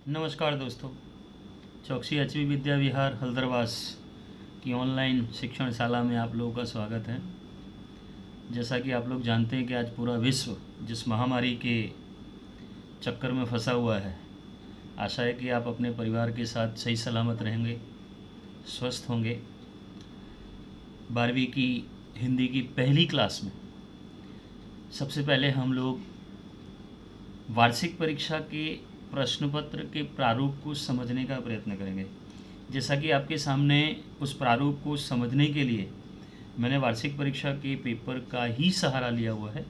नमस्कार दोस्तों। चौकसी एचवी विद्या विहार हल्दरवास की ऑनलाइन शिक्षण शाला में आप लोगों का स्वागत है। जैसा कि आप लोग जानते हैं कि आज पूरा विश्व जिस महामारी के चक्कर में फंसा हुआ है, आशा है कि आप अपने परिवार के साथ सही सलामत रहेंगे, स्वस्थ होंगे। 12वीं की हिंदी की पहली क्लास में सबसे पहले हम लोग वार्षिक परीक्षा के प्रश्न पत्र के प्रारूप को समझने का प्रयत्न करेंगे। जैसा कि आपके सामने उस प्रारूप को समझने के लिए मैंने वार्षिक परीक्षा के पेपर का ही सहारा लिया हुआ है,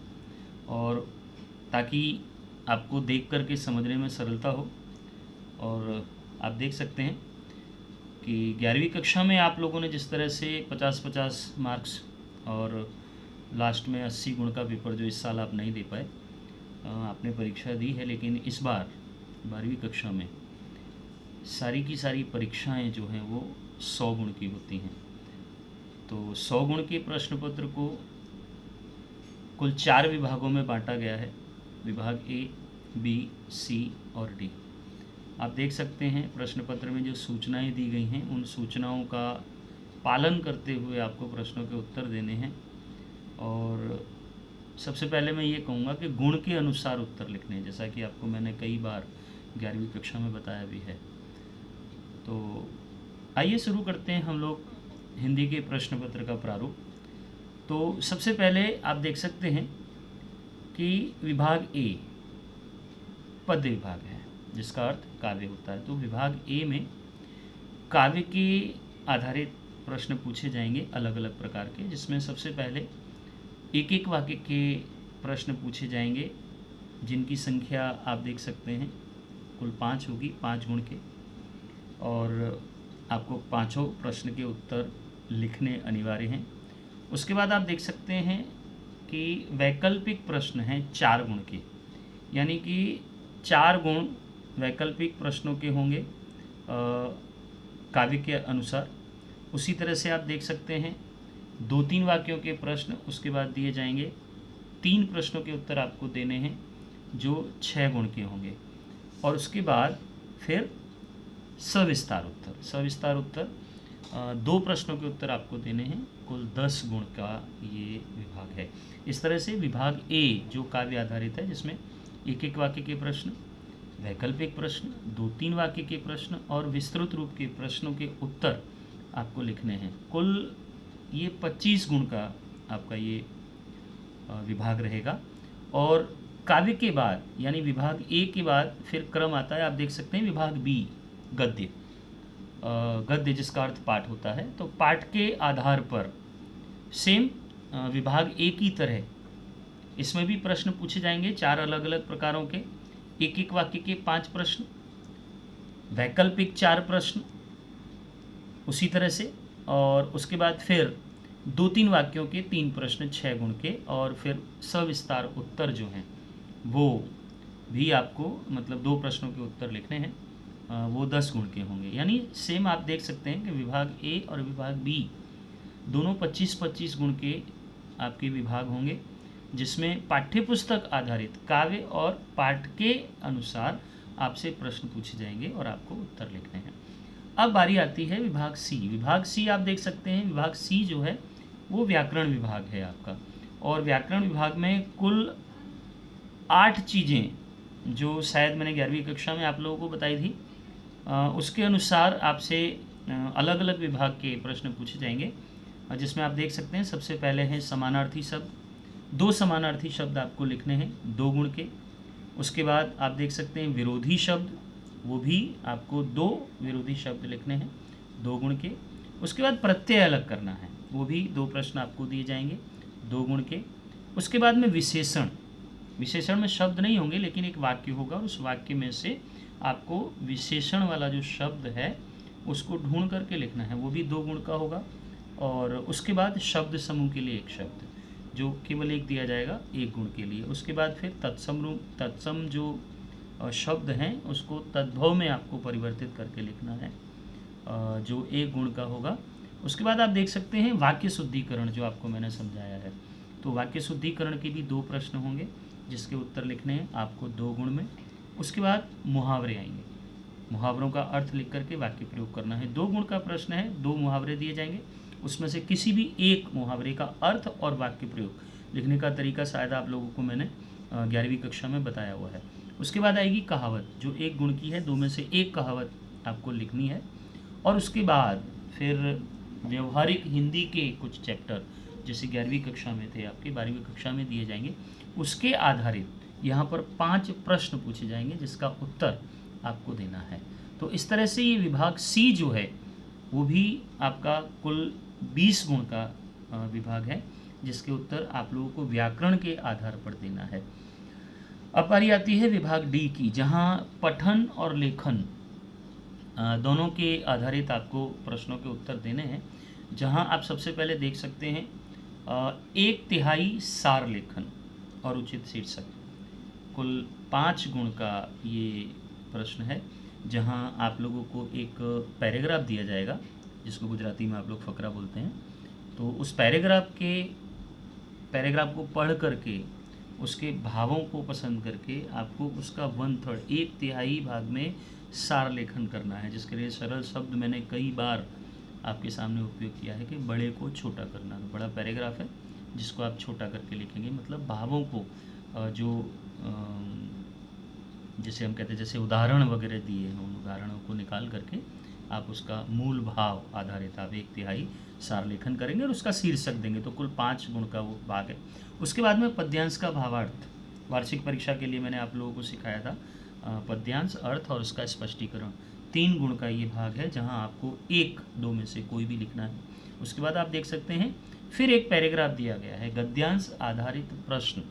और ताकि आपको देख कर के समझने में सरलता हो। और आप देख सकते हैं कि 11वीं कक्षा में आप लोगों ने जिस तरह से 50-50 मार्क्स और लास्ट में 80 गुण का पेपर जो इस साल आप नहीं दे पाए, आपने परीक्षा दी है, लेकिन इस बार 12वीं कक्षा में सारी की सारी परीक्षाएं जो हैं वो 100 गुण की होती हैं। तो 100 गुण के प्रश्न पत्र को कुल 4 विभागों में बांटा गया है। विभाग ए, बी, सी और डी। आप देख सकते हैं प्रश्न पत्र में जो सूचनाएं दी गई हैं, उन सूचनाओं का पालन करते हुए आपको प्रश्नों के उत्तर देने हैं। और सबसे पहले मैं ये कहूँगा कि गुण के अनुसार उत्तर लिखने हैं, जैसा कि आपको मैंने कई बार 11वीं कक्षा में बताया भी है। तो आइए शुरू करते हैं हम लोग हिंदी के प्रश्न पत्र का प्रारूप। तो सबसे पहले आप देख सकते हैं कि विभाग ए पद्य विभाग है, जिसका अर्थ काव्य होता है। तो विभाग ए में काव्य के आधारित प्रश्न पूछे जाएंगे अलग अलग प्रकार के, जिसमें सबसे पहले एक एक वाक्य के प्रश्न पूछे जाएंगे, जिनकी संख्या आप देख सकते हैं कुल 5 होगी, 5 गुण के। और आपको पांचों प्रश्न के उत्तर लिखने अनिवार्य हैं। उसके बाद आप देख सकते हैं कि वैकल्पिक प्रश्न हैं 4 गुण के, यानी कि 4 गुण वैकल्पिक प्रश्नों के होंगे काव्य के अनुसार। उसी तरह से आप देख सकते हैं 2-3 वाक्यों के प्रश्न उसके बाद दिए जाएंगे। 3 प्रश्नों के उत्तर आपको देने हैं जो 6 गुण के होंगे। और उसके बाद फिर सविस्तार उत्तर 2 प्रश्नों के उत्तर आपको देने हैं। कुल 10 गुण का ये विभाग है। इस तरह से विभाग ए जो काव्य आधारित है, जिसमें एक एक वाक्य के प्रश्न, वैकल्पिक प्रश्न, 2-3 वाक्य के प्रश्न और विस्तृत रूप के प्रश्नों के उत्तर आपको लिखने हैं। कुल ये 25 गुण का आपका ये विभाग रहेगा। और काव्य के बाद यानी विभाग ए के बाद फिर क्रम आता है, आप देख सकते हैं विभाग बी गद्य जिसका अर्थ पाठ होता है। तो पाठ के आधार पर सेम विभाग ए की तरह इसमें भी प्रश्न पूछे जाएंगे 4 अलग अलग प्रकारों के, एक एक वाक्य के 5 प्रश्न, वैकल्पिक 4 प्रश्न उसी तरह से। और उसके बाद फिर 2-3 वाक्यों के 3 प्रश्न 6 गुण के, और फिर सविस्तार उत्तर जो हैं वो भी आपको मतलब 2 प्रश्नों के उत्तर लिखने हैं, वो 10 गुण के होंगे। यानी सेम आप देख सकते हैं कि विभाग ए और विभाग बी दोनों 25-25 गुण के आपके विभाग होंगे, जिसमें पाठ्यपुस्तक आधारित काव्य और पाठ के अनुसार आपसे प्रश्न पूछे जाएंगे और आपको उत्तर लिखने हैं। अब बारी आती है विभाग सी। विभाग सी आप देख सकते हैं, विभाग सी जो है वो व्याकरण विभाग है आपका। और व्याकरण विभाग में कुल 8 चीज़ें जो शायद मैंने 11वीं कक्षा में आप लोगों को बताई थी, उसके अनुसार आपसे अलग अलग विभाग के प्रश्न पूछे जाएंगे, जिसमें आप देख सकते हैं सबसे पहले हैं समानार्थी शब्द। 2 समानार्थी शब्द आपको लिखने हैं 2 गुण के। उसके बाद आप देख सकते हैं विरोधी शब्द, वो भी आपको 2 विरोधी शब्द लिखने हैं 2 गुण के। उसके बाद प्रत्यय अलग करना है, वो भी 2 प्रश्न आपको दिए जाएंगे 2 गुण के। उसके बाद में विशेषण में शब्द नहीं होंगे, लेकिन एक वाक्य होगा और उस वाक्य में से आपको विशेषण वाला जो शब्द है उसको ढूंढ करके लिखना है, वो भी 2 गुण का होगा। और उसके बाद शब्द समूह के लिए एक शब्द जो केवल एक दिया जाएगा 1 गुण के लिए। उसके बाद फिर तत्सम जो शब्द हैं उसको तद्भव में आपको परिवर्तित करके लिखना है, जो 1 गुण का होगा। उसके बाद आप देख सकते हैं वाक्य शुद्धिकरण, जो आपको मैंने समझाया है। तो वाक्य शुद्धिकरण के भी 2 प्रश्न होंगे जिसके उत्तर लिखने हैं आपको 2 गुण में। उसके बाद मुहावरे आएंगे। मुहावरों का अर्थ लिख करके वाक्य प्रयोग करना है। 2 गुण का प्रश्न है, 2 मुहावरे दिए जाएंगे, उसमें से किसी भी एक मुहावरे का अर्थ और वाक्य प्रयोग लिखने का तरीका शायद आप लोगों को मैंने 11वीं कक्षा में बताया हुआ है। उसके बाद आएगी कहावत, जो 1 गुण की है, 2 में से 1 कहावत आपको लिखनी है। और उसके बाद फिर व्यवहारिक हिंदी के कुछ चैप्टर जैसे 11वीं कक्षा में थे आपके, 12वीं कक्षा में दिए जाएंगे, उसके आधारित यहाँ पर 5 प्रश्न पूछे जाएंगे जिसका उत्तर आपको देना है। तो इस तरह से ये विभाग सी जो है वो भी आपका कुल 20 गुण का विभाग है, जिसके उत्तर आप लोगों को व्याकरण के आधार पर देना है। अब बारी आती है विभाग डी की, जहाँ पठन और लेखन दोनों के आधारित आपको प्रश्नों के उत्तर देने हैं। जहाँ आप सबसे पहले देख सकते हैं 1/3 सार लेखन और उचित शीर्षक, कुल 5 गुण का ये प्रश्न है, जहाँ आप लोगों को एक पैराग्राफ दिया जाएगा जिसको गुजराती में आप लोग फकरा बोलते हैं। तो उस पैराग्राफ को पढ़ करके उसके भावों को पसंद करके आपको उसका 1/3 1/3 भाग में सार लेखन करना है, जिसके लिए सरल शब्द मैंने कई बार आपके सामने उपयोग किया है कि बड़े को छोटा करना। बड़ा पैराग्राफ है जिसको आप छोटा करके लिखेंगे, मतलब भावों को जो जैसे हम कहते हैं जैसे उदाहरण वगैरह दिए हैं, उन उदाहरणों को निकाल करके आप उसका मूल भाव आधारित आप 1/3 सार लेखन करेंगे और उसका शीर्षक देंगे। तो कुल 5 गुण का वो भाग है। उसके बाद में पद्यांश का भावार्थ, वार्षिक परीक्षा के लिए मैंने आप लोगों को सिखाया था पद्यांश, अर्थ और उसका स्पष्टीकरण, 3 गुण का ये भाग है, जहाँ आपको 1-2 में से कोई भी लिखना है। उसके बाद आप देख सकते हैं फिर एक पैराग्राफ दिया गया है, गद्यांश आधारित प्रश्न,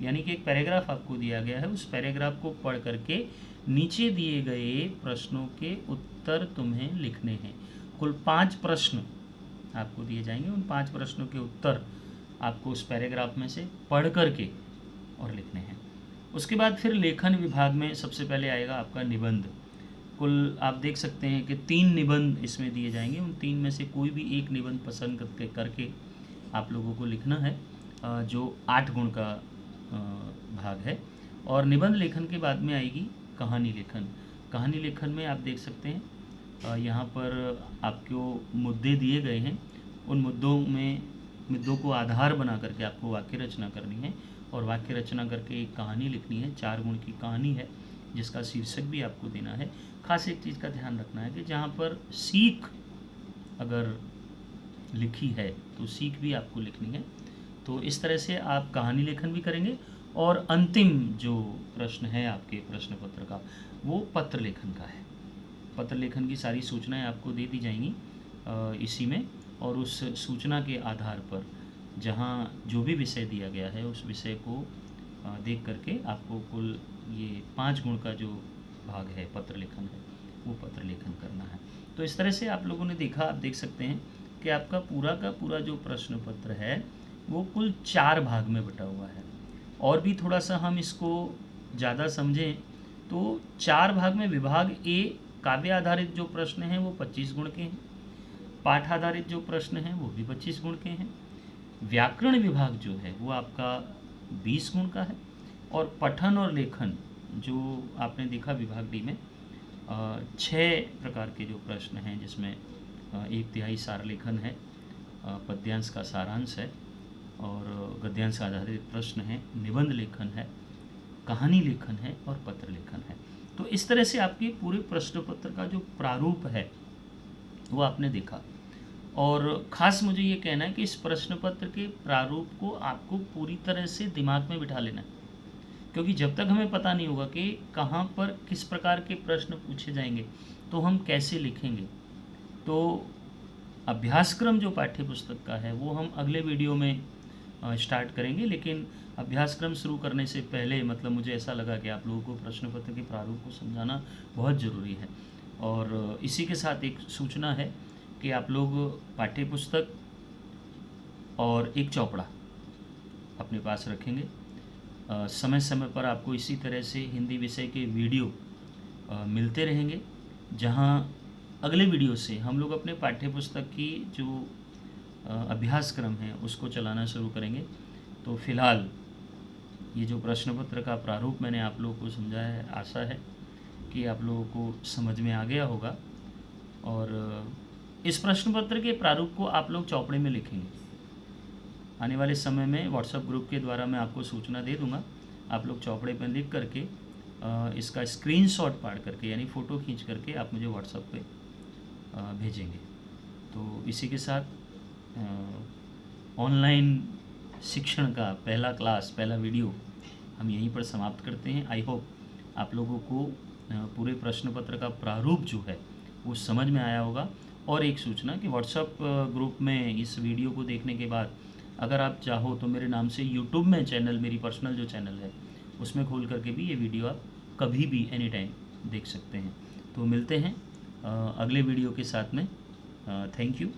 यानी कि एक पैराग्राफ आपको दिया गया है, उस पैराग्राफ को पढ़ करके नीचे दिए गए प्रश्नों के उत्तर तुम्हें लिखने हैं। कुल 5 प्रश्न आपको दिए जाएंगे, उन 5 प्रश्नों के उत्तर आपको उस पैराग्राफ में से पढ़ करके और लिखने हैं। उसके बाद फिर लेखन विभाग में सबसे पहले आएगा आपका निबंध। कुल आप देख सकते हैं कि 3 निबंध इसमें दिए जाएंगे, उन 3 में से कोई भी एक निबंध पसंद करके आप लोगों को लिखना है, जो 8 गुण का भाग है। और निबंध लेखन के बाद में आएगी कहानी लेखन। कहानी लेखन में आप देख सकते हैं यहाँ पर आपको मुद्दे दिए गए हैं, उन मुद्दों को आधार बना करके आपको वाक्य रचना करनी है और वाक्य रचना करके एक कहानी लिखनी है। 4 गुण की कहानी है जिसका शीर्षक भी आपको देना है। खास एक चीज़ का ध्यान रखना है कि जहाँ पर सीख अगर लिखी है तो सीख भी आपको लिखनी है। तो इस तरह से आप कहानी लेखन भी करेंगे। और अंतिम जो प्रश्न है आपके प्रश्न पत्र का, वो पत्र लेखन का है। पत्र लेखन की सारी सूचनाएं आपको दे दी जाएंगी इसी में, और उस सूचना के आधार पर जहाँ जो भी विषय दिया गया है उस विषय को देख करके आपको कुल ये 5 गुण का जो भाग है पत्र लेखन है, वो पत्र लेखन करना है। तो इस तरह से आप लोगों ने देखा, आप देख सकते हैं कि आपका पूरा का पूरा जो प्रश्न पत्र है वो कुल 4 भाग में बटा हुआ है। और भी थोड़ा सा हम इसको ज़्यादा समझें तो 4 भाग में विभाग ए काव्य आधारित जो प्रश्न हैं वो 25 गुण के हैं, पाठ आधारित जो प्रश्न हैं वो भी 25 गुण के हैं, व्याकरण विभाग जो है वो आपका 20 गुण का है, और पठन और लेखन जो आपने देखा विभाग डी में 6 प्रकार के जो प्रश्न हैं, जिसमें 1/3 सार लेखन है, पद्यांश का सारांश है, और गद्यांश आधारित प्रश्न है, निबंध लेखन है, कहानी लेखन है और पत्र लेखन है। तो इस तरह से आपके पूरे प्रश्न पत्र का जो प्रारूप है वो आपने देखा। और ख़ास मुझे ये कहना है कि इस प्रश्न पत्र के प्रारूप को आपको पूरी तरह से दिमाग में बिठा लेना है, क्योंकि जब तक हमें पता नहीं होगा कि कहाँ पर किस प्रकार के प्रश्न पूछे जाएंगे तो हम कैसे लिखेंगे। तो अभ्यासक्रम जो पाठ्य पुस्तक का है वो हम अगले वीडियो में स्टार्ट करेंगे, लेकिन अभ्यासक्रम शुरू करने से पहले मतलब मुझे ऐसा लगा कि आप लोगों को प्रश्न पत्र के प्रारूप को समझाना बहुत ज़रूरी है। और इसी के साथ एक सूचना है कि आप लोग पाठ्य पुस्तक और एक चौपड़ा अपने पास रखेंगे। समय समय पर आपको इसी तरह से हिंदी विषय के वीडियो मिलते रहेंगे, जहां अगले वीडियो से हम लोग अपने पाठ्य पुस्तक की जो अभ्यासक्रम है उसको चलाना शुरू करेंगे। तो फिलहाल ये जो प्रश्न पत्र का प्रारूप मैंने आप लोगों को समझाया है, आशा है कि आप लोगों को समझ में आ गया होगा। और इस प्रश्न पत्र के प्रारूप को आप लोग चौपड़े में लिखेंगे। आने वाले समय में व्हाट्सएप ग्रुप के द्वारा मैं आपको सूचना दे दूंगा। आप लोग चौपड़े पर लिख करके इसका स्क्रीनशॉट पाड़ करके यानी फ़ोटो खींच करके आप मुझे व्हाट्सएप पे भेजेंगे। तो इसी के साथ ऑनलाइन शिक्षण का पहला क्लास, पहला वीडियो हम यहीं पर समाप्त करते हैं। आई होप आप लोगों को पूरे प्रश्न पत्र का प्रारूप जो है वो समझ में आया होगा। और एक सूचना कि व्हाट्सएप ग्रुप में इस वीडियो को देखने के बाद अगर आप चाहो तो मेरे नाम से यूट्यूब में चैनल, मेरी पर्सनल जो चैनल है उसमें खोल करके भी ये वीडियो आप कभी भी एनी टाइम देख सकते हैं। तो मिलते हैं अगले वीडियो के साथ में। Thank you.